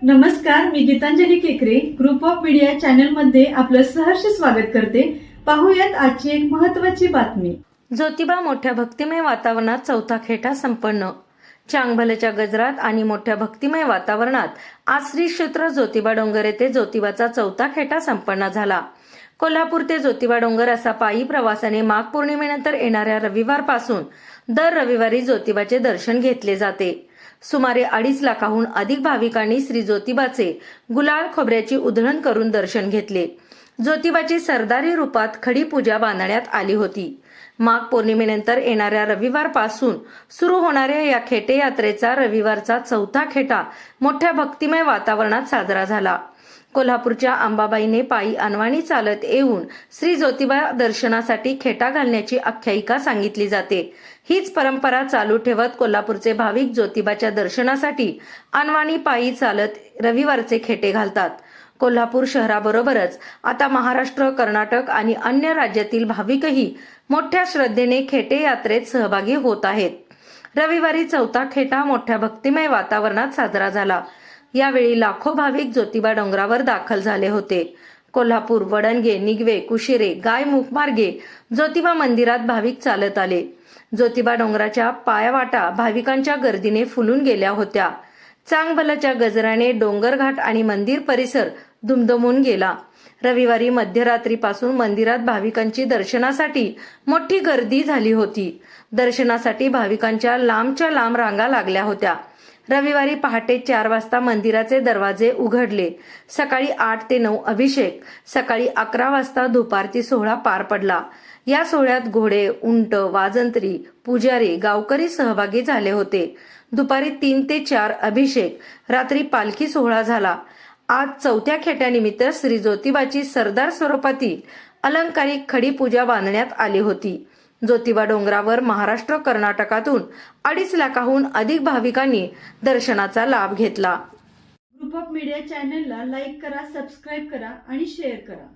नमस्कार, मी गीतांजली केकरे group of media channel मध्ये आपलं सहर्ष स्वागत करते। पाहूयात आजची एक महत्त्वाची बातमी। ज्योतिबा मोठ्या भक्तिमय वातावरणात चौथा खेटा संपन्न। चांगभलच्या गजरात आणि मोठ्या भक्तिमय वातावरणात आज श्री क्षेत्र ज्योतिबा डोंगर येथे ज्योतिबाचा चौथा खेटा संपन्न झाला। कोल्हापूर ते ज्योतिबा डोंगर असा पायी प्रवासाने माघ पौर्णिमेनंतर येणाऱ्या रविवारपासून दर रविवारी ज्योतिबाचे दर्शन घेतले जाते। सुमारे 2.5 लाखाहून अधिक भाविकांनी श्री ज्योतिबाचे गुलाल खोबऱ्याची उधळण करून दर्शन घेतले। ज्योतिबाची सरदारी रूपात खडी पूजा बांधण्यात आली होती। माघ पौर्णिमेनंतर येणाऱ्या रविवारपासून सुरू होणाऱ्या या खेटे यात्रेचा रविवारचा चौथा खेटा मोठ्या भक्तिमय वातावरणात साजरा झाला। कोल्हापूरच्या अंबाबाईने पायी अनवाणी चालत येऊन श्री ज्योतिबा दर्शनासाठी खेटा घालण्याची आख्यायिका सांगितली जाते। हीच परंपरा चालू ठेवत कोल्हापूरचे भाविक ज्योतिबाच्या दर्शनासाठी अनवाणी पायी चालत रविवारचे खेटे घालतात। कोल्हापूर शहराबरोबरच आता महाराष्ट्र, कर्नाटक आणि अन्य राज्यातील भाविकही मोठ्या श्रद्धेने खेटे यात्रेत सहभागी होत आहेत। रविवारी चौथा खेटा मोठ्या भक्तिमय वातावरणात साजरा झाला। यावेळी लाखो भाविक ज्योतिबा डोंगरावर दाखल झाले होते। कोल्हापूर, वडणगे, निगवे, कुशिरे, गायमुख मार्गे ज्योतिबा मंदिरात भाविक चालत आले। ज्योतिबा डोंगराच्या पायवाटा भाविकांच्या गर्दीने फुलून गेल्या होत्या। चांगभलच्या गजराने डोंगरघाट आणि मंदिर परिसर दुमदुमून गेला। रविवारी मध्यरात्रीपासून मंदिरात भाविकांची दर्शनासाठी मोठी गर्दी झाली होती। दर्शनासाठी भाविकांच्या लांबच्या लांब रांगा लागल्या होत्या। रविवारी पहाटे 4 वाजता मंदिराचे दरवाजे उघडले। सकाळी 8 ते 9 अभिषेक, सकाळी 11 वाजता धुपारती सोहळा पार पडला। या सोहळ्यात घोडे, उंट, वाजंत्री, पुजारी, गावकरी सहभागी झाले होते। दुपारी 3 ते 4 अभिषेक, रात्री पालखी सोहळा झाला। आज चौथ्या खेट्यानिमित्त श्री ज्योतिबाची सरदार स्वरूपातील अलंकारिक खडी पूजा बांधण्यात आली होती। ज्योतिबा डोंगरावर महाराष्ट्र, कर्नाटकातून 2.5 लाखाहून अधिक भाविकांनी दर्शनाचा लाभ घेतला। ग्रुप ऑफ मीडिया चॅनलला लाईक करा, सबस्क्राईब करा आणि शेअर करा।